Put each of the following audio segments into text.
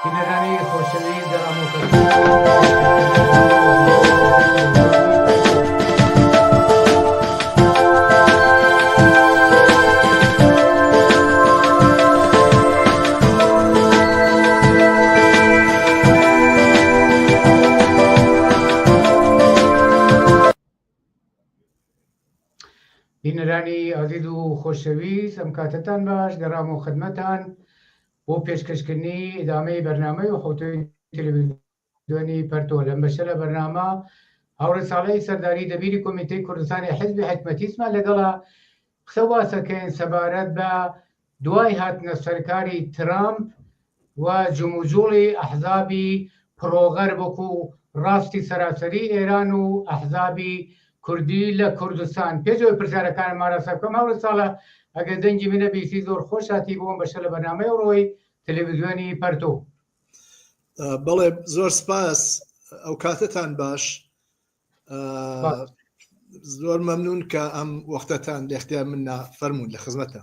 بینەرانی خۆشەویست دەرامۆکە بینەرانی عەزیز و خۆشەویست ئەم کاتتان باش گەڕام و خدمەتان بۆ پێشکەشکردنی ئیدامەی بەرنامەی و خۆتۆی تەلەڤیزیۆنی پەرتۆ لەم بەشە لە بەرنامە هاوڕێ ساڵەی سەرداری دەبیری کۆمیتەی کوردستانی حیزبی حکومەتیسمان لەگەڵا قسە باسەکەین سەبارەت بە دوای هاتنە سەرکاری ترامپ و جموجوڵی ئەحزابی پرۆغەر وەکو ڕاستی سەراسەری ئێران و ئەحزابی کوردی لە کوردستان پێشەوەی پرسیارەکانم مارەسە بکەم هاوڕێ ساڵە ئەگەر دەنگی منە بیسی زۆر خۆش هاتی بۆم بەشە لە بەرنامەی ڕۆی تەلەڤیزیۆنی پەرتۆ. بەڵێ زۆر سپاس ئەو کاتتان باش زۆر مەمنون کە ئەم وەختەتان لە اختیار منە فەرموون لە خزمەتە.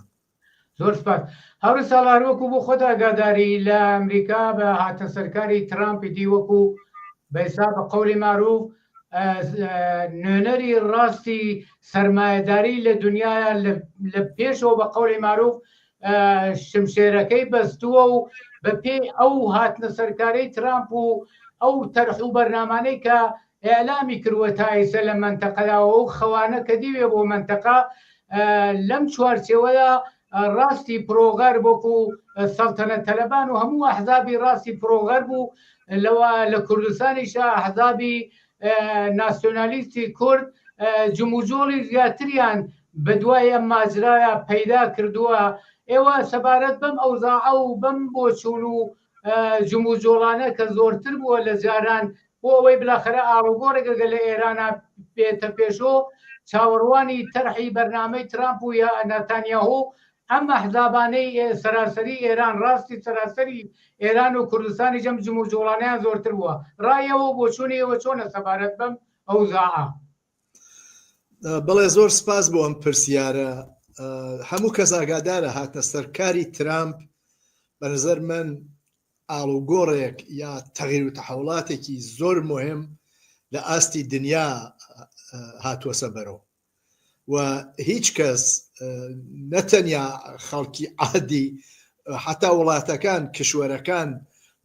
زۆر سپاس هاوڕێ ساڵار وەکو بۆ خۆت ئاگاداری لە ئەمریکا بە هاتە سەرکاری ترامپی دی وەکو بەیسا بە قەولی معروف نوێنەری ڕاستی سەرمایەداری لە دنیاە لە پێشەوە بە قەولی معروف شمشێرەکەی بەستووە و بە پێی ئەو هاتنە سەرکارەی ترامپ و ئەو تەرخ و بەرنامانەی کە ئێعلامی کردووە تایسە لە مەنتەقەداوە و خەوانە کە دیوێ بۆ مەنتەقە لەم چوارچێوەیە ڕاستی پرۆغەر وەکو سەڵتەنەت تەلەبان و هەموو ئەحزابی ڕاستی پرۆغەر بوو لەوە لە کوردستانیشە ئەحزابی ناسیۆنالیستی کورد جموجۆڵی زیاتریان بە دوای ئەم ماجرایە پەیدا کردووە. ئێوە سەبارەت بەم ئەوزاعە و بەم بۆچوون و جموجۆڵانە کە زۆرتر بووە لە جاران بۆ ئەوەی بلاخەرە ئاڵوگۆڕێکەکە لە ئێرانە بێتە پێشۆ چاوەڕوانی تەرحی بەرنامەی ترامپ و نەتانیاهو ئەم ئەحزابانەی سەراسەری ئێران ڕاستی سەراسەری ئێران و کوردستانی جەم جموجۆڵانیان زۆرتر بووە ڕایەوە بۆچوونی ئێوە چۆنە سەبارەت بەم ئەوزاعە؟ بەڵێ زۆر سپاس بۆ ئەم پرسیارە. هەموو کەس ئاگادارە هاتنە سەرکاری ترامپ بە نظر من ئاڵوگۆڕێک یا تەغیر و تەحوڵاتێکی زۆر مهم لە ئاستی دنیا هاتووە سەبەرەوە و هیچ کەس نەتەنیا خەڵکی عادی حتا وڵاتەکان کشوەرەکان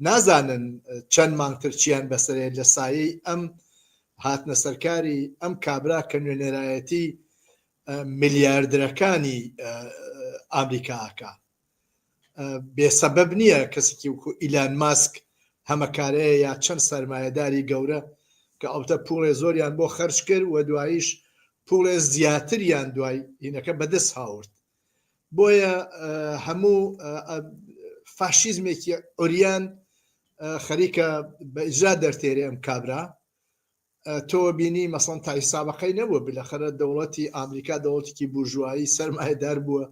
نازانن چەند مانگتر چیان بەسەرێت لە سایەی ئەم هاتنە سەرکاری ئەم کابرا کە نوێنەرایەتی ملیاردەرەکانی ئامریکاکە بێسەبەب نییە کەسێکی وەکو ئیلان ماسک هەمەکارەیە یا چەند سەرمایەداری گەورە کە ئەوتە پوڵێ زۆریان بۆ خەرج کرد و دواییش پوڵێ زیاتریان دوای هینەکە بەدەست هاورد. بۆیە هەموو فاشیزمێکی ئۆریان خەریکە بە ئیجرا دەرتێرێ ئەم کابرا. تۆ بینی مەسەڵەن تای سابقەی نەبووە بلەخەرە دەوڵەتی ئامریکا دەوڵەتێکی بورژوایی سەرمایەدار بووە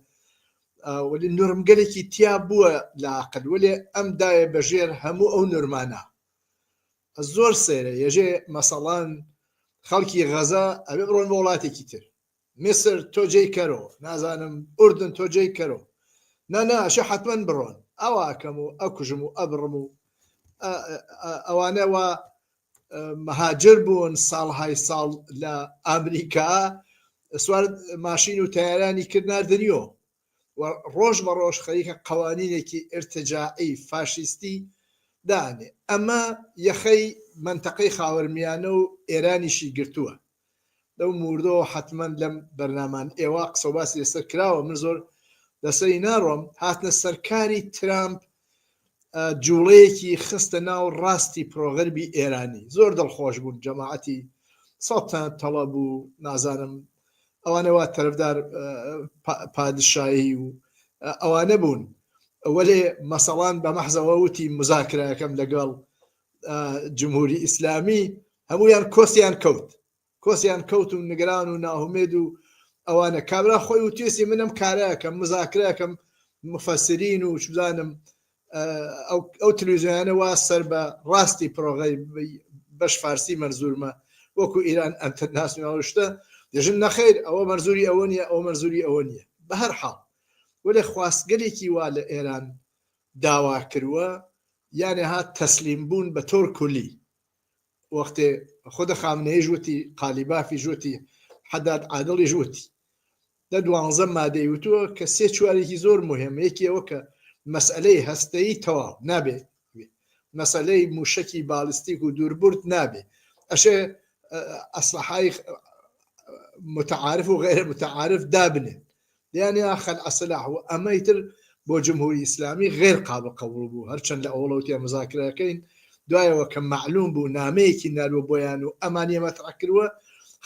ولی نورمگەلێکی تیا بووە لە عەقل ولی ئەم دایە بەژێر هەموو ئەو نورمانە. زۆر سێرە یەژێ مەسەڵەن خەڵکی غەزە ئەبێ بڕۆن بە وڵاتێکی تر، میسر تۆ جێی کەرەوە، نازانم ئوردن تۆ جێی کەرەوە، نەنا ئەشە حتمەن بڕۆن ئەوە ئەکەم و ئەکوژم و ئەبڕم و ئەوانەوە مەهاجر بوون ساڵهای ساڵ لە ئەمریکا سوار ماشین و تایارانی کرد ناردنیۆ و ڕۆژ بە ڕۆژ خەریکە قەوانینێکی ئرتجاعی فاشیستی دانێ. ئەمە یەخەی منتەقەی خاوەرمیانە و ئێرانیشی گرتووە. لەو موردەوە حتمەن لەم بەرنامان ئێوە قسە و باسی لەسەر کراوە. من زۆر لەسەری ناڕۆم. هاتنە سەرکاری ترامپ جوڵەیەکی خستە ناو ڕاستی پرۆغەربی ئێرانی. زۆر دڵخۆش بوون جەماعەتی سەڵتان تەڵەب و نازانم ئەوانەوە تەرەفدار پادشایی و ئەوانە بوون وەلێ مەسەڵان بە مەحزەوە وتی مزاکرەکەم لەگەڵ جمهوری ئیسلامی هەمویان کۆسیان کەوت و نگران و ناهومێد و ئەوانە کابرا خۆی و توێسی منم کارەکەم مزاکرەکەم مفەسرین و چزانم ئەو تەلەڤیزیۆنانە وا سەر بە ڕاستی پرۆغەی بەش فارسی مەرزورمە وەکو ئیران ئەنتەرناسیۆناڵ شتە دەژن نەخێر ئەوە مەرزوری ئەوە نیە ئەو مەرزوری ئەوە نییە. بە هەر حاڵ وەلێ خواستگەلێکی وا لە ئێران داوا کردووە يعني هات تسليم بون بطور كلي وقت خود خامنه جوتي قالبافي جوتي حداد عادل جوتي دا دوانزە مادەی وتووە کە سێ چوارێکی زۆر مهم یەکێەوە کە مەسئلەی هەستەیی تەواو نابێت مەسئلەی موشکی بالیستیک و دووربرد نابێت ئەشێ ئەسلحەی متعارف و غێرە متعارف دابنێت یانیا خەلع سلاح و ئەمەی تر بۆ جمهوری ئیسلامی غێر قابل قبول بوو هەرچەند لە ئەوڵەوتیا مزاکرەکەین دوایەوە کە معلوم بوو نامەیەکی ناروە بۆیان و ئەمانیە مەترح کردووە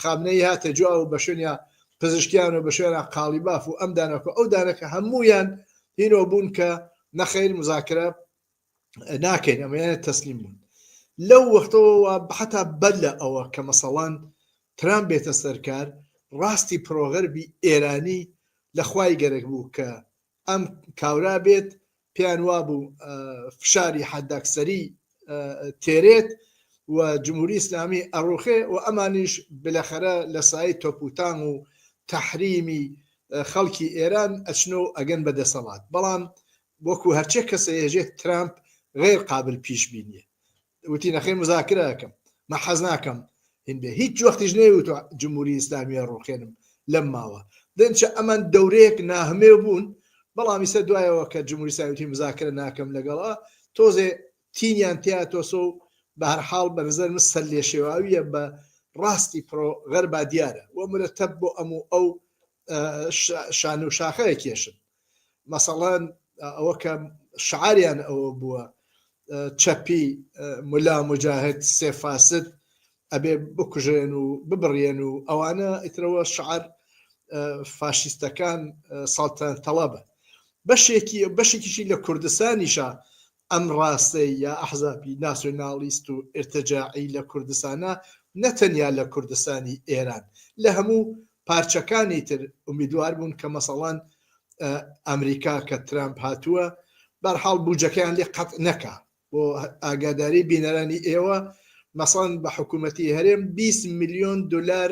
خامنەی هاتە جوا و بە شوێنیا پزیشکیان و بە شوێنە قالیباف و ئەم دانەکە ئەو دانەکە هەموویان هینەوە بوون کە نەخەیر مزاکرە ناکەین ئەمەیانە تەسلیم بوون لەو وەختەوە حتا بەر لە ئەوە کە مەسەڵان ترامپ بێتە سەرکار ڕاستی پرۆغەربی ئێرانی لە خوای گەرەک بوو کە ئەم کاورا بێت پێیان وابوو فشاری حەداکسەری تێرێت و جمهوری ئیسلامی ئەڕوخێ و ئەمانیش بلەخەرە لە سای تۆپوتان و تەحریمی خەڵکی ئێران ئەچنۆ ئەگەن بەدەسەڵات بەڵام وەکو هەرچێ کەسە هێژێت ترامپ غێر قابل پیشبینیە وتی نەخێر مزاکرەکەم مە حەز ناکەم هین بێ هیچ وەختیش نەیوت جمهوری ئیسلامی ڕوخێنم لەم ماوە دەنچە ئەمان دەورەیەک ناهمێ بوون بەڵامی سە دوایەوە کە جمهوری ئیسلامی مزاکرە ناکەم لەگەڵا تۆزێ تینیان تیاتۆسە و بە هەرحاڵ بە نظر من سەر لێ شێواویە بە ڕاستی غەربا دیارە و مرتب بۆ ئەموو ئەو شان و شاخەیە کێشن مەسەڵەن ئەوە کە شعاریان ئەوە بووە چەپی مولا مجاهد سێ فاسد ئەبێ بکوژێن و ببڕێن و ئەوانە ئیترەوە شعار فاشیستەکان ساڵتان تەڵەبە بەشێکیشی لە کوردستانیشە ئەم ڕاستەی یا ئەحزابی ناسیۆنالیست و ئێرتجاعی لە کوردستانە نەتەنیا لە کوردستانی ئێران لە هەموو پارچەکانی تر ئومیدوار بوون کە مەسەڵەن ئەمریکا کە ترامپ هاتووە بەرحاڵ بوجەکەیان لێ قەت نەکا بۆ ئاگاداری بینەرانی ئێوە مەسەڵەن بە حکوومەتی هەرێم 20 میلیۆن دلار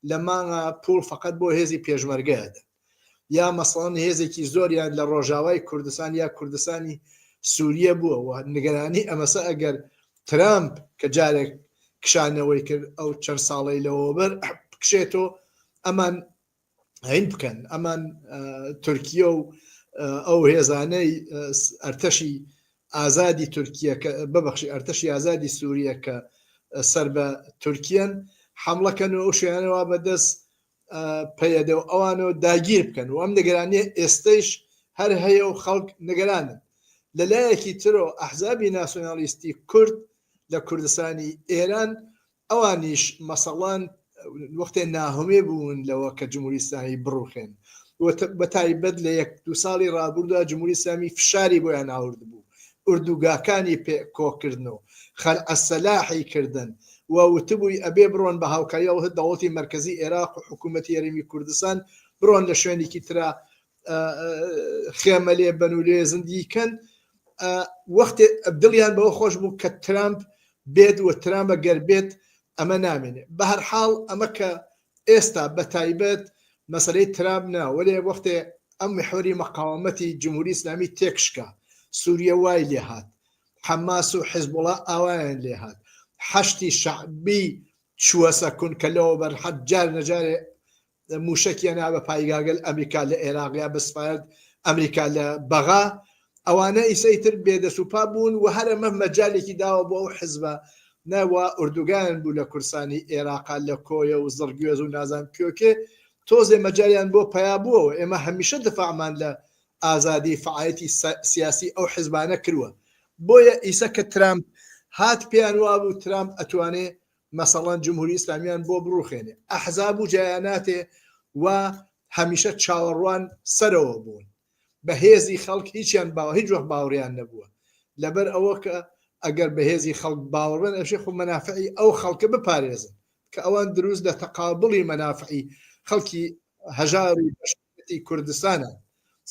لە مانگە پوڵ فقط بۆ هێزی پێشمەرگەدە یا مەسەڵەن هێزێکی زۆریان لە ڕۆژاوای کوردستان یا کوردستانی سووریە بووە و نیگەرانی ئەمەسە ئەگەر ترامپ کە جارێک کشانەوەی کرد ئەو چەند ساڵی لەوەبەر بکشێتەوە ئەمان هین بکەن ئەمان تورکیە و ئەو هێزانەی ئەرتەشی ئازادی تورکیە کە ببەخشی ئەرتەشی ئازادی سووریە کە سەر بە تورکیان حملەکەن و ئەو شوێنەوە بەدەست پەیەدە و ئەوانەوە داگیر بکەن و ئەم نیگەرانیە ئێستەیش هەر هەیە و خەڵک نیگەرانن لەلایەکی ترۆ ئەحزابی ناسیۆنالیستی کورد لە کوردستانی ئێران ئەوانیش مەسەڵەن وەختێ ناهەمێ بوون لەوە کە جمهوری ئیسلامی بڕوخێن بە تایبەت لە 1-2 ساڵی ڕابردووە جمهوری ئیسلامی فشاری بۆیان ئاورد بوو ئوردوگاکانی کۆکردنەوە خەلع سەلاحی کردن و وتبووی ئەبێ بڕۆن بە هاوکاریەوە دەوڵەتی مرکزی عێراق و حکوومەتی هەرێمی کوردستان بڕۆن لە شوێنێکی ترا خێمە لێ بن و لێ زندگیکەن وەختێ دڵیان بەوە خۆش بوو کە ترامپ بێت و ترامپە گەر بێت ئەمە نامێنێ بە هەرحاڵ ئەمە کە ئێستا بە تایبەت مەسەلەی ترامپ نا وەلێ وەختێ ئەم محوری مەقاومەتی جمهوری ئیسلامی تێکشکا سووریە وای لێ هات حەماس و حیزبوڵا ئاوایان لێ هات حەشتی شەعبی چووە سەکون کە لەوە بەرحەت جار نەجارێ موشەکیان بە پایگاگەل ئەمریکا لە عێراقیا بەسپارد ئەمریکا لە بەغا ئەوانە ئیسەیتر بێدەسوپا بوون و هەرەمە مەجالێکی داوە بۆ ئەو حزبە نەوە ئوردوگان بوو لە کورسانی عێراقا لە کۆیە و زڕگوێز و نازان کۆکێ تۆزێ مەجاریان بۆ پیا بووەوە ئێمە هەمیشە دفاعمان لە ئازادی فعالیتی سیاسی ئەو حزبانە کردووە بۆیە ئیسە کە ترامپ هات پێیان وابوو ترامپ ئەتوانێ مەسەڵەن جمهوری ئیسلامیان بۆ بڕوخێنێ ئەحزاب و جایاناتێ و هەمیشە چاوەڕوان سەرەوە بوون بە هێزی خەڵک هیچیان باوە هیچ وەخت باوەڕیان نەبووە لەبەر ئەوە کە ئەگەر بە هێزی خەڵک باوەڕبن ئەشێ خو مەنافعی ئەو خەڵکە بپارێزن کە ئەوان دروست لە تەقابڵی مەنافعی خەڵکی هەژاری بەشێتی کوردستانە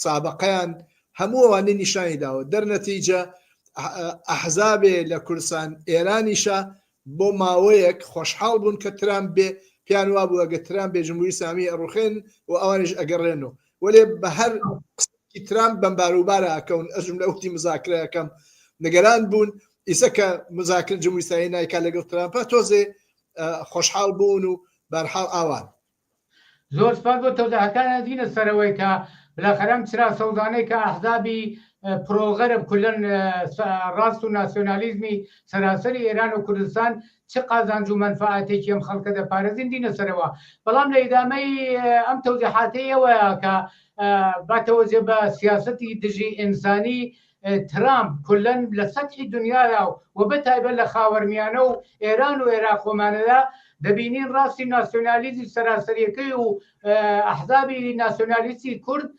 سابقەیان هەموو ئەوانەی نیشانی داوە دەرنەتیجە ئەحزابێ لە کوردستان ئێرانیشە بۆ ماوەیەک خۆشحاڵ بوون کە ترامپ بێ پیان وا بوو ئەگە ترامپ بێ جمهوری ئیسلامی ئەڕوخێن و ئەوانیش ئەگەڕێنەوە وەلێ بە هەر قسەی ترامپ بەمباروبارە ئەکەون ئەژم لە وتی مزاکرەکەم نگەران بوون ئیسە کە مزاکردن جمهوری ئیسلامی نایکا لەگەڵ ترامپە تۆزێ خۆشحاڵ بوون و بەرحاڵ ئاوان. زۆر سپاس بۆ تەوزەحەکانە دینە سەرەوەی کە بالاخەرەم چرا سەوزانەی کە ئەحزابی پرۆغەرب کولەن ڕاست و ناسیۆنالیزمی سەراسەری ئێران و کوردستان چه قازانج و منفعاتێکی ئەم خەڵکە دەپارێزین دینە سەرەوە. بەڵام لە ئیدامەی ئەم تەوزیحاتەیەوەیە کە باتەوەجێ بە سیاسەتی دژی ئینسانی ترامپ کولەن لە سەتحی دنیادا و بەتایبەت لە خاوەرمیانە و ئێران و عێراقۆمانەدا دەبینین ڕاستی ناسیۆنالیزمی سەراسەریەکەی و ئەحزابی ناسیۆنالیستی کورد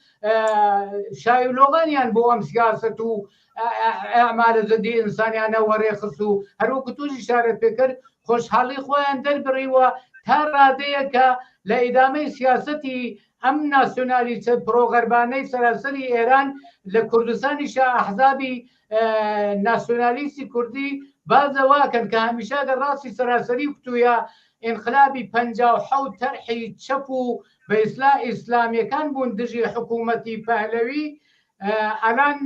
شایلۆغانیان بۆ ئەم سیاست و ئەعمالە زەدی ئینسانیانە وەڕێخست و هەروەکو تووشی شارەت پێکرد خۆشحاڵی خۆیان دەربڕیوە تا ڕادەیە کە لە ئیدامەی سیاسەتی ئەم ناسیۆنالیستە پرۆغەربانەی سەراسەری ئێران لە کوردستانیشە ئەحزابی ناسیۆنالیستی کوردی بازەواکەن کە هەمیشە لە ڕاستی سەراسەری وتوویە انقلابی 57 تەرحی چەپ و بە ئیسلامیەکان بوون دژی حکوومەتی پەهلەوی ئەلان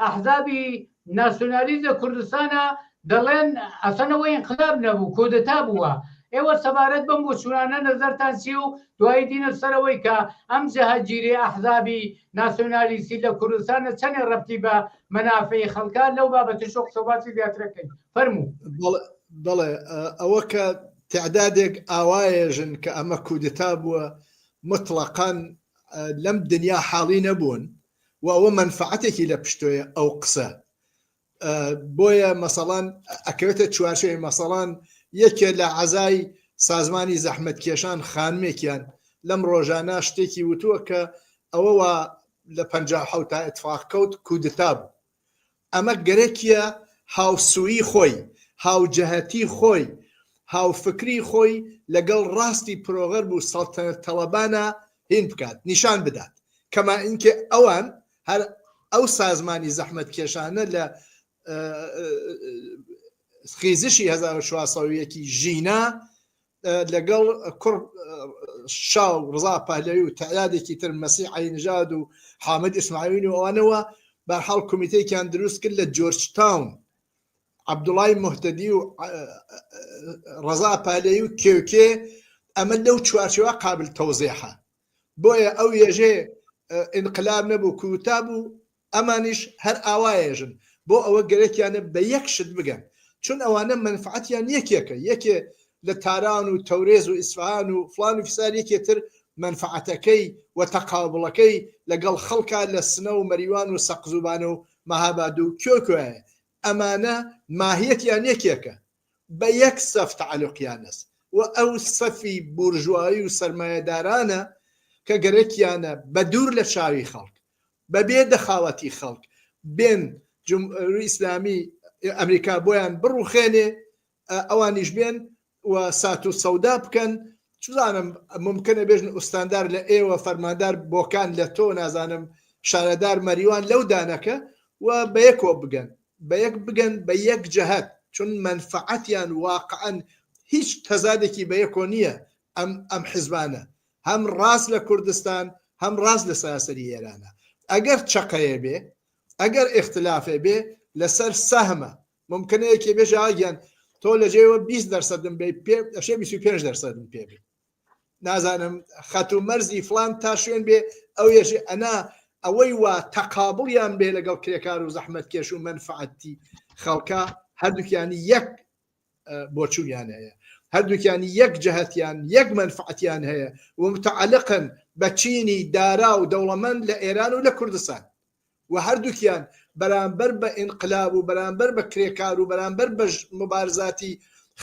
ئەحزابی ناسیۆنالیزە کوردستانە دەڵێن ئەسەنەوەی انقلاب نەبوو کۆدەتا بووە. ئێوە سەبارەت بەم بۆچوونانە نەزەرتان چی و دوایی دینە سەرەوەی کە ئەم جەهەگیری ئەحزابی ناسیۆنالیستی لە کوردستانە چەندێ ڕەبتی بە مەنافعی خەڵکە لەو بابەتە شۆق سەباتی زیاترەکەین فەرموو. بەڵێ ئەوە کە تعدادێک ئاوایەژن کە ئەمە کودتا بووە مطلقاً لەم دنیا حاڵی نەبوون و ئەوە منفعەتێکی لە پشتۆیە ئەو قسە بۆیە مەسەڵان ئەکەوێتە چوارچێوەی مەسەڵان یەکێ لە عەزای سازمانی زەحمەتکێشان خانمێکیان لەم ڕۆژانە شتێکی وتووە کە ئەوەوە لە 57 تا ئەتفاق کەوت کودتا بوو. ئەمە گەرەکیە هاوسووی خۆی هاوجەهەتی خۆی هاوفکری خۆی لەگەڵ ڕاستی پرۆغەر بوو سەڵتەنەت تەڵەبانە هین بکات نیشان بدات کەما ئینکە ئەوان هەر ئەو سازمانی زەحمەتکێشانە لە خیزشی 1400 ژینا لەگەڵ کوڕ شاو ڕزا پەهلەوی و تعدادێکی تر مەسیح عەینژاد و حامد ئیسماعیل و ئەوانەوە بەرحاڵ کۆمیتەیەکیان دروست کرد لە جۆرج تاون عەبدوڵای موحتەدی و ڕزا پەهلەوی و کێوکێ ئەمە لەو چوارچێوە قابل تەوزیحە. بۆیە ئەو یێژێ ئینقلاب نەبوو کوتا بوو ئەمانیش هەر ئاوایەژن بۆ ئەوە گەرەکیانە بە یەک شت بگەن چون ئەوانە منفعەتیان یەکێکە یەکێ لە تاران و تەورێز و ئیسفهان و فلان و فیسار یەکێتر منفعەتەکەی و تەقابڵەکەی لەگەڵ خەڵکا لە سنە و مەریوان و سەقزوبانە و مەهاباد و کۆکۆیە ئەمانە ماهیەتیان یەکێکە بە یەک سەف تەعەلوقیان است و ئەو سەفی بورژوایی و سەرمایەدارانە کە گەرەکیانە بە دوور لە چاوی خەڵک بەبێ دەخاوەتی خەڵک بێن جمهوری ئیسلامی ئەمریکا بۆیان بڕوخێنێ ئەوانیش بێن و سات و سەودا بکەن چزانم ممکنە بێژن ئوستاندار لە ئێوە فەرماندار بۆکان لە تۆ نازانم شارەدار مەریوان لەو دانەکە و بە یەکۆ بگەن بە یەک بگەن بە یەک جەهەت چون منفعەتیان واقعەن هیچ تەزادێکی بە یەکۆ نییە ئەم حیزبانە هەم ڕاست لە کوردستان هەم ڕاست لە سەراسەری ئێرانە ئەگەر چەقەیە بێ ئەگەر ئیختلافێ بێ لەسەر سەهمە ممکنە یەکێ بێژ ئاگیان تۆ لە جێوە 20% بێ 25% پێ بێ نازانم خەت و مەرزی فلان تا شوێن بێ ئەو یەژێ ئەنا ئەوەی وا تەقابڵیان بێ لەگەڵ کرێکار و زەحمەتکێش و منفعەتی خەڵکە هەردووکیانی یەک بۆچوویان هەیە هەردووکیانی یەک جەهەتیان یەک منفعەتیان هەیە و متعلقن بە چینی دارا و دەوڵەمەند لە ئێران و لە کوردستان و هەردووکیان بەرامبەر بە ئینقلاب و بەرامبەر بە کرێکار و بەرامبەر بە مبارزاتی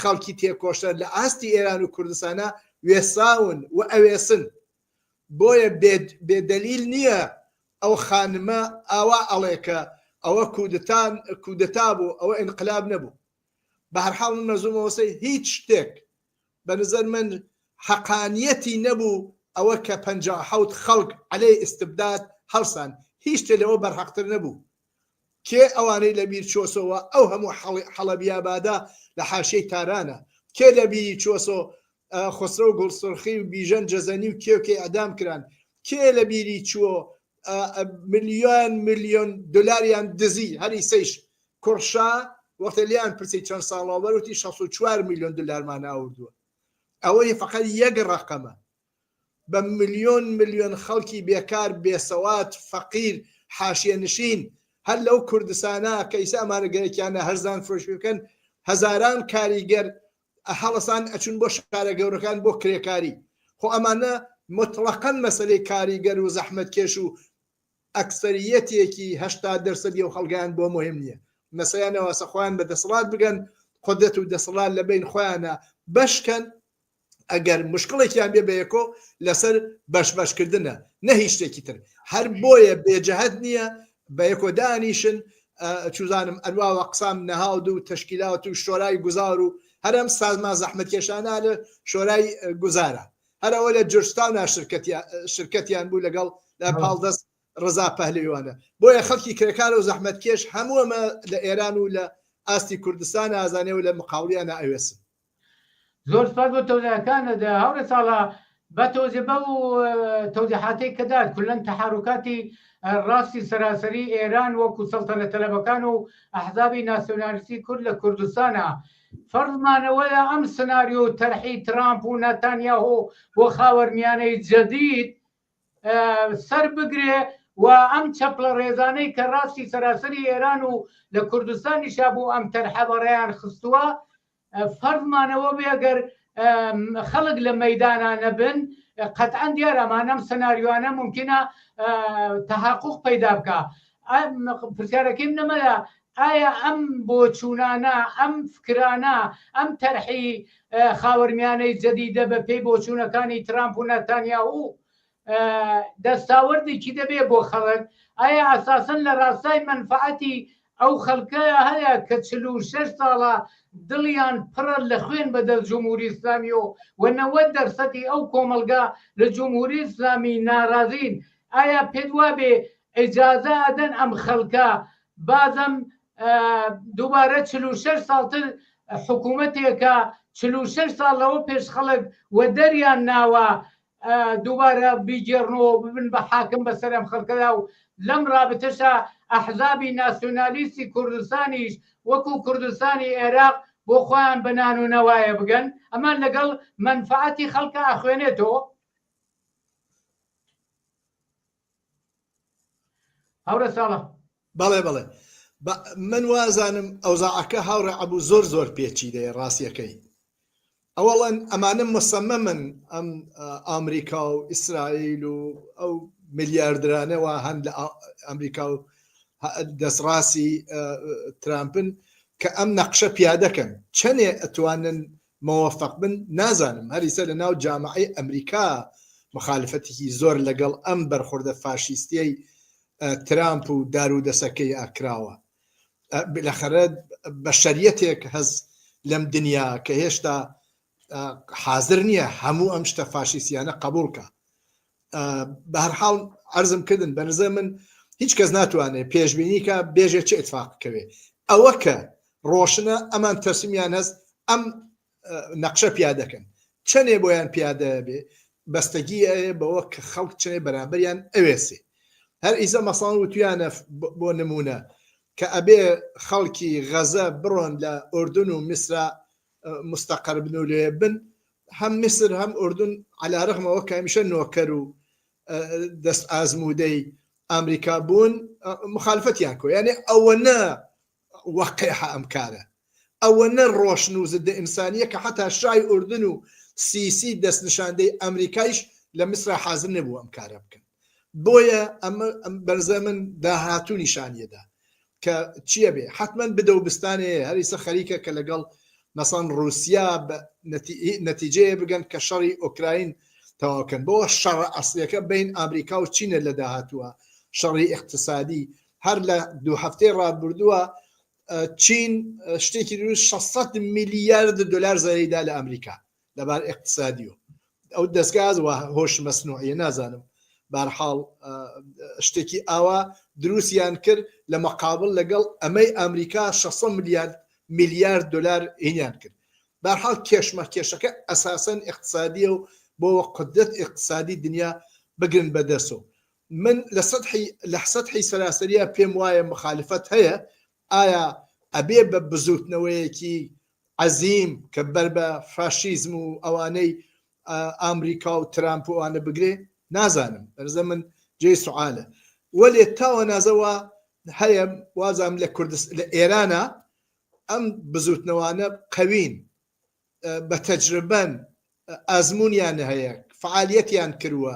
خەڵکی تێکۆشتن لە ئاستی ئێران و کوردستانە وێساون و ئەوێسن بۆیە بێدەلیل نییە ئەو خانمە ئاوا ئەڵێکە ئەوە کودتا بوو ئەوە ئینقلاب نەبوو بە هەرحاڵ من مەزومەوەسەی هیچ شتێک بە نظر من حەقانیەتی نەبوو ئەوە کە 57 خەڵک عەلەی ئیستبداد هەڵسان هیچ شتێ لەوە بەرحەقتر نەبوو کێ ئەوانەی لە بیر چۆسەوە ئەو هەموو حەڵەبیابادا لە حاشەی تارانە کێ لە بیری چۆسۆ خسرە و گوڵسرخی و بیژەن جەزەنی و کێوکێ ئەدام کران کێ لە بیری چووە ملیۆن دلاریان دزی هەری سەیش کوڕشا وەختە لیان پرسی چەند ساڵەوە وتی 64 میلیۆن دلارمان ئاوردووە ئەوەی فقط یەک ڕقەمە بە ملیۆن خەڵکی بێکار بێسەوات فەقیر حاشیە نشین هەر لەو کوردستانە کە ئیسا ئەمانەگەرێکیانە هەرزان فرۆشیەکەن هەزاران کاریگەر هەڵەسان ئەچون بۆ شارە گەورەکان بۆ کرێکاری خۆ ئەمانە مطلقاً مەسەلەی کاریگەر و زەحمەتکێش و ئەکسەریەتێکی 80% و خەڵگیان بۆ مهم نییە مەسەیانەوە سەخۆیان بە دەسەڵات بگەن قدرەت و دەسەڵات لە بین خۆیانە بەشکەن ئەگەر مشکڵێکیان بێ بەیەکۆ لەسەر بەشبەشکردنە نە هیچ شتێکی تر هەر بۆیە بێجەهەت نییە بە یەکۆ دانیشن چوزانم ئەنواوە قسام نەهاود و تەشکیلات و شۆرای گوزار و هەرم سازمان زەحمەتکێشانە لە شۆرای گوزارە هەرەوە لە جورجتاونا شرکەتیان بوو لەگەڵ لە پاڵدەست ڕزا پەهلویوانە بۆیە خەڵکی کرێکار و زەحمەتکێش هەمووەمە لە ئێران و لە ئاستی کوردستان ئازانێ و لە مقاولیانە ئەوێسن زۆر سپاس بۆ تەوزیەکانەدا هەورە ساڵە بە تۆزیە بە و تەوزیحاتی کەدات کولەن تەحرکاتی ڕاستی سەراسەری ئێران وەکو سەڵتەنە تەلەبەکان و ئەحزابی ناسیۆنالیستی کورد لە کوردستانە فەرمانەوەیە ئەم سناریۆ تەرحی ترامپ و نەتانیاهۆ بۆ خاوەرمیانەی جەدید سەر بگرێ و ئەم چەپڵە ڕێزانەی کە ڕاستی سەراسەری ئێران و لە کوردستانیشا بوو ئەم تەرحە بەڕێیان خستووە فەرمانەوە بێگەر خەڵک لە مەیدانانە بن قەتعەن دیارەمانەم سناریوانە ممکنە تەحقق پەیدا بکە پرسیارەکەیم نەمەدا ئایا ئەم بۆچوونانە ئەم فکرانە ئەم تەرحی خاوەرمیانەی جەدیدە بە پێی بۆچوونەکانی ترامپ و نەتانیاهو دەستاوەردێکی دەبێ بۆ خەڵک ئایا ئەساسەن لە ڕاستای منفعەتی ئەو خەڵکە هەیە کە 46 ساڵە دڵیان پڕە لە خوێن بەدەست جمهوری ئیسلامی و 90% ئەو کۆمەلگا لە جمهوری ئیسلامی ناڕازین ئایا پێت وابێ ئیجازە ئەدەن ئەم خەڵکە بازم دووبارە 46 ساڵتر حکوومەتێکە 46 ساڵەوە پێش خەڵک و دەریان ناوە دووبارە بیگێڕنەوە ببن بە حاکم بەسەر ئەم خەڵکەدا و لەم رابطەشە ئەحزابی ناسیۆنالیستی کوردستانیش وەکو کوردستانی عێراق بۆ خۆیان بەنان و نەوایە بگەن ئەمان لەگەڵ منفعەتی خەڵکە ئەخوێنێتەوە هەورە ساڵە بەڵێ بەڵێ من وازانم ئەوزاعەکە هاوڕێ ئەبوو زۆر پێچی دەیە ڕاستیەکەی ئەوەڵەن ئەمانە مەسەمەمن ئەم ئامریکا و ئیسرائیل و ئەو ملیاردرانەوە هەند لە ئەمریکا و دەستڕاستی ترامپن کە ئەم نەقشە پیادەکەن چەندێ ئەتوانن مەوەفەق بن نازانم هەریسە لە ناو جامعەی ئەمریکا مخالفەتێکی زۆر لەگەڵ ئەم بەرخوردە فاشیستیەی ترامپ و دارودەسەکەی ئاکراوە بالاخره بەشەریەتێک هەز لەم دنیا کە هێشتا حاضر نییە هەموو ئەم شتە فاشیستیانە قبولکە بە هەر حاڵ عەرزم کردن بەنظر من هیچ کەس ناتوانێت پێشبینی کە بێژێ چه ئتفاقکەوێ ئەوە کە ڕۆشنە ئەمان تەرسیمیان هەست ئەم نەقشە پیادەکەن چەندێ بۆیان پیادە بێ بەستەگی بەوە کە خەڵک چنێ بەرامبەریان ئەوێسێ هەر ئیزە مەساڵ و تویانە بۆ نمونە کە ئەبێ خەڵکی غەزە بڕۆن لە ئوردون و میسرا مستەقەر بن و لێ بن هەم میسر هەم ئوردون عەلا ڕەغمەوە کە هەمیشە نۆکەر و دەست ئازموودەی ئەمریکا بوون مخالفەتیان کۆ یعنی ئەوە نە وەقیحە ئەم کارە ئەوە نە ڕۆشن و زدە ئینسانیە کە حتا شای ئوردون و سیسی دەستنیشاندەی ئەمریکایش لە میسرا حازر نەبوو ئەم کارە بکەن بۆیە ئەمە بەرزە من داهاتوو نیشانیەدا کە چییە بێ حتمما بدە و بستانێ هەریسە خەریکە کە لەگەڵ مەسەڵەن رووسیا نەتیجەیە بگەن کە شەڕی ئۆکراین تەواوکەن بۆ شەڕ ئەسڵیەکە بین ئامریکا و چینە لە داهاتووە شەڕی اقتصادی هەر لە دوو هەفتەی ڕابردووە چین شتێکی دروست 600 میلیارد دلار زەریدا لە ئەمریکا لەبار اقتصادی و ئەو دەستگاز و هۆش مەسنوعیە نازانم بەرحاڵ شتێکی ئاوا دروستیان کرد لە مەقابل لەگەڵ ئەمەی ئەمریکا 600 میلیارد دلار هینیان کرد بەرحاڵ کێشەکە ئەساسەن اقتصادیە و بۆ قدرت اقتصادی دنیا بگرن بەدەستەوە من لە سەدحی سەراسەریە پێم وایە مخالفەت هەیە ئایا ئەبێ بە بزوتنەوەیەکی عەزیم کە بەر بە فاشیزم و ئەوانەی ئامریکا و ترامپ و ئەوانە بگرێ نازانم بەرزە من جێ سوعالە وەلێ تاوە نازەوە هەیە وازام لە ئێرانە ئەم بزوتنەوانە قەوین بە تەجربەن ئازمونیان هەیە فعالیەتیان کردووە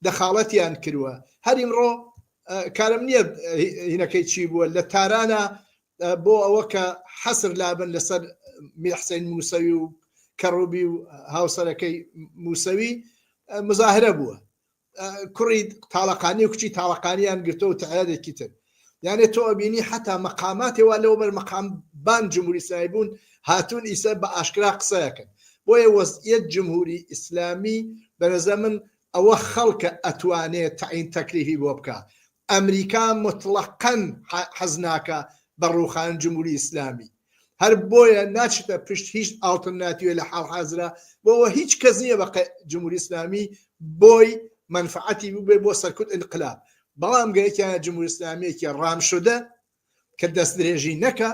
دەخاڵەتیان کردووە هەر ئیمڕۆ کارم نییە هینەکەی چی بووە لە تارانە بۆ ئەوە کە حەسر لابن لەسەر میرحسین موسەوی و کەڕوبی و هاوسەرەکەی موسەوی مزاهرە بووە کوڕی تاڵەقانی و کچی تاڵەقانیان گرتە و تەعادێکی تر یانێ تۆ ئەبینی حتا مەقاماتی وا لەوە بەر مەقامبان جمهوری ئیسلامی بوون هاتوون ئیسە بە ئاشکرا قسەیەکەن بۆیە وەزعیەت جمهوری ئیسلامی بەنظر من ئەوە خەڵکە ئەتوانێت تعین تەکلیفی بۆ بکە ئەمریکا مطلقاً حەز ناکە بە ڕووخان جمهوری ئیسلامی هەر بۆیە ناچێتە پشت هیچ ئاڵتەرناتیڤە لە حاڵ حازرا بۆەوە هیچ کەس نییە بە جمهوری ئیسلامی بۆی منفعەتی بێ بۆ سەرکوت انقلاب بەڵام گەیەکیانە جمهوری ئیسلامیەکی ڕامشدە کە دەست درێژی نەکە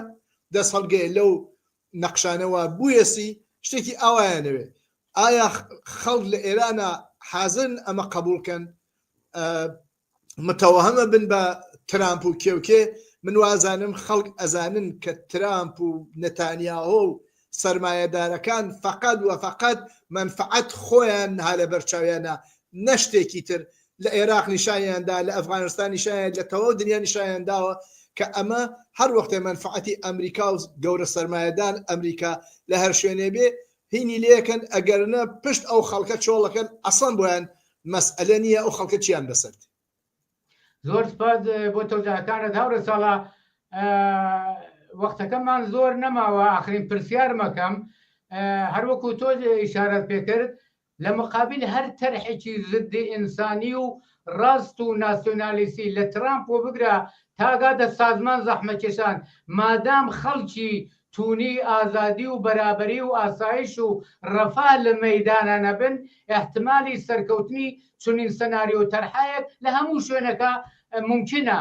دەست هەڵگەیە لەو نەقشانەوە بوویەسی شتێکی ئاوایانەوێ ئایا خەڵک لە ئێرانە حازن ئەمە قبولکەن متەوەهەمە بن بە ترامپ و کێوکێ من وازانم خەڵک ئەزانن کە ترامپ و نەتانیاهۆ و سەرمایەدارەکان فقط و فقط منفعەت خۆیان ها لە بەرچاویانە نەشتێکی تر لە عێراق نیشانیاندا لە ئەفغانستان نیشانیان لە تەواو دنیا نیشانیانداوە کە ئەمە هەر وەختێ منفعەتی ئەمریکا و گەورە سەرمایەدان ئەمریکا لە هەر شوێنێ بێ هینی لەکەن ئەگەرنە پشت ئەو خەڵکە چۆڵەکەن ئەسڵ بۆیان مەسئلە نییە ئەو خەڵکە چیان بەسەرد زۆر سپاس بۆ تۆجاکانت هاورە ساڵە وەختەکەمان زۆر نەماوە ئاخرین پرسیارمەکەم هەروەکو تۆ ئیشارەت پێکرد لە مقابل هەر تەرحێکی زدی ئینسانی و ڕاست و ناسیۆنالیستی لە ترامپ و بگرە تاگاتە سازمان زەحمەکێشان مادام خەڵکی تونی ئازادی و بەرابەری و ئاسایش و ڕەفا لە مەیدانە نەبن احتمالی سەرکەوتنی چونین سەناریۆ تەرحایەک لە هەموو شوێنەکە ممکنە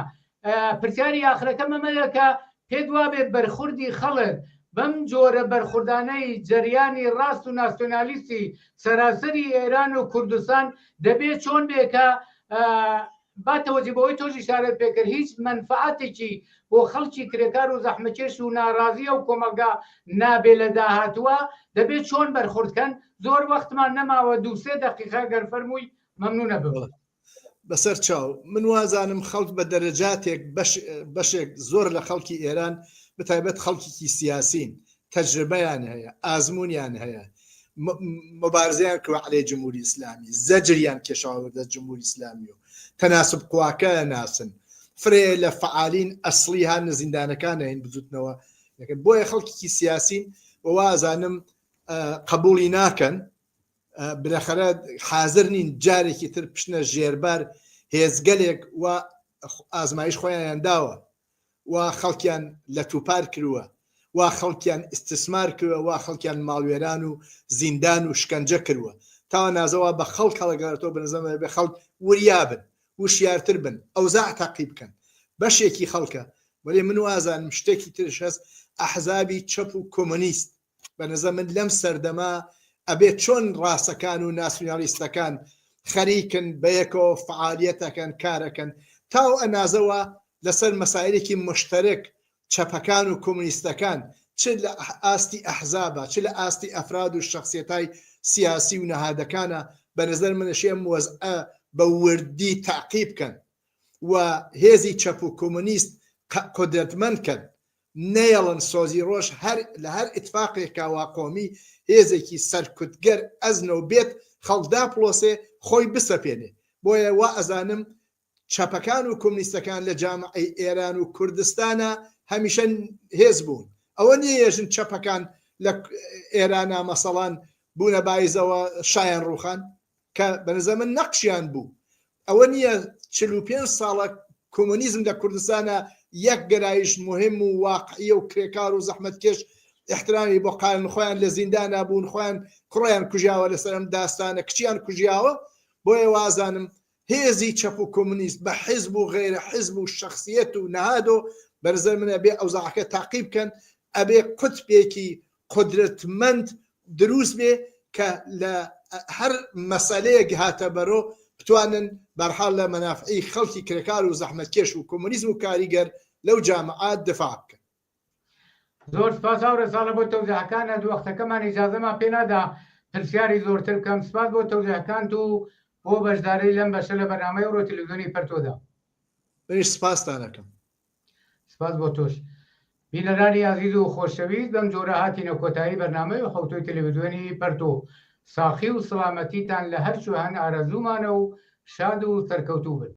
پرسیاری ئاخرەکە مەمەلەکە پێت وابێ بەرخوردی خەڵک بەم جۆرە بەرخوردانەی جەریانی ڕاست و ناسیۆنالیستی سەراسەری ئێران و کوردستان دەبێت چۆن بێکە باتەوەجی بەوەی تۆژی شارەت پێکرد هیچ منفعەتێکی بۆ خەڵکی کرێکار و زەحمەکێش و ناڕازیە و کۆمەلگا نابێ لە داهاتوە دەبێت چۆن بەرخوردکەن زۆر وەختمان نەماوە 2-3 دقیقە گەرفەرمووی مەمنونە ببڵێت بەسەر چاو من وازانم خەڵک بە دەرەجاتێک بەشێک زۆر لە خەڵکی ئێران بەتایبەت خەڵکیی سیاسین تەجربەیان هەیە ئازمونیان هەیە مبارزەیان کردووە عەلەی جمهوری ئیسلامی زەجریان کێشاوەردە جمهوری ئیسلامی و تەناسب قواکە ناسن فرێ لە فعالین ئەسڵی هەن زیندانەکان هەین بجوتنەوە بۆیە خەڵکی سیاسین بۆ وازانم قبولی ناکەن بلەخەرە حاضر نین جارێکی تر پشنە ژێربار هێزگەلێک و ئازمایش خۆیان داوە و خەڵکیان لە توپار کردووە و خەڵکیان ئیستسمار کردووە و خەڵکیان ماڵوێران و زیندان و شکنجە کردووە تاوە نازەوە بە خەڵک هەڵەگەڕێتەوە بنزەمە بێ خەڵک وریابن وشیارتر بن ئەوزاع تاقی بکەن بەشێکی خەڵکە وەێ من وازانم شتێکی ترش هەست ئەحزابی چەپ و کۆمۆنیست بەنظر من لەم سەردەما ئەبێت چۆن ڕاستەکان و ناسیۆنالیستەکان خەریکن بەیەکەوە فعالیەتەکەن کارەکەن تاو ئەنازەوە لەسەر مەسائلێکی مشتەرک چەپەکان و کۆمونیستەکان چ لە ئاستی ئەحزابە چ لە ئاستی ئەفراد و شخصیەتای سیاسی و نەهادەکانە بەنظر منەشێم وەزعە بە وردی تعقیب بکەن و هێزی چەپ و کۆمونیست قدرتمەندکەن نەیەڵن سۆزی ڕۆژ لە هەر ئیتفاقێکا وا قۆمی هێزێکی سەرکوتگەر ئەزنەوە بێت خەڵدا پڵۆسێ خۆی بسەپێنێ بۆیە وا ئەزانم چەپەکان و کۆمونیستەکان لە جامعەی ئێران و کوردستانە هەمیشە هێز بوون ئەوە نیەژن چەپەکان لە ئێرانە مەسەڵان بوونە بایزەوە شایان ڕوخان کە بەنظر من نەقشیان بوو ئەوە نییە 45 ساڵە کۆمونیزم لە کوردستانە یەک گەرایش مهم و واقعیە و کرێکار و زەحمەتکێش احترامی بۆ قالن خۆیان لە زیندانە بوون خۆیان کوڕیان کوژیاوە لەسەرم داستانە کچیان کوژیاوە بۆیە وازانم هێزی چەپ و کۆمونیست بە حیزب و غیرە حیزب و شخصیت و نەهاد و بەرزەر منە بێ ئەوزاعەکە تاقی بکەن ئەبێ قوتبێکی قدرتمەند دروست بێ کە لە هەر مەسەلەیەک هاتە بەرۆ بتوانن بەرحاڵ لە مەنافعی خەڵکی کرێکار و زەحمەتکێش و کۆمونیزم و کاریگەر لەو جامعات دفاع بکەن. زۆر سپاس هاوڕێ ساڵە بۆ تەوزیعەکانە دووەختەکەمان ئیجازەمان پێ نادا پرسیاری زۆرتر بکەم. سپاس بۆ تەوزیعەکانت و بۆ بەشداری لەم بەشە لە بەرنامەی ئەوڕۆ تەلەڤیزیۆنی پەرتۆدا. منیش سپاستان دەکەم. سپاس بۆ تۆش. بینەرانی عزیز و خۆشەویست بەم جۆرە هاتینە کۆتایی بەرنامەی و خەوتوی تەلەڤیزیۆنی پەرتۆ. ساخی و سەلامەتیتان لە هەر شوێن ئارەزوومانە و شاد و سەرکەوتوو بن.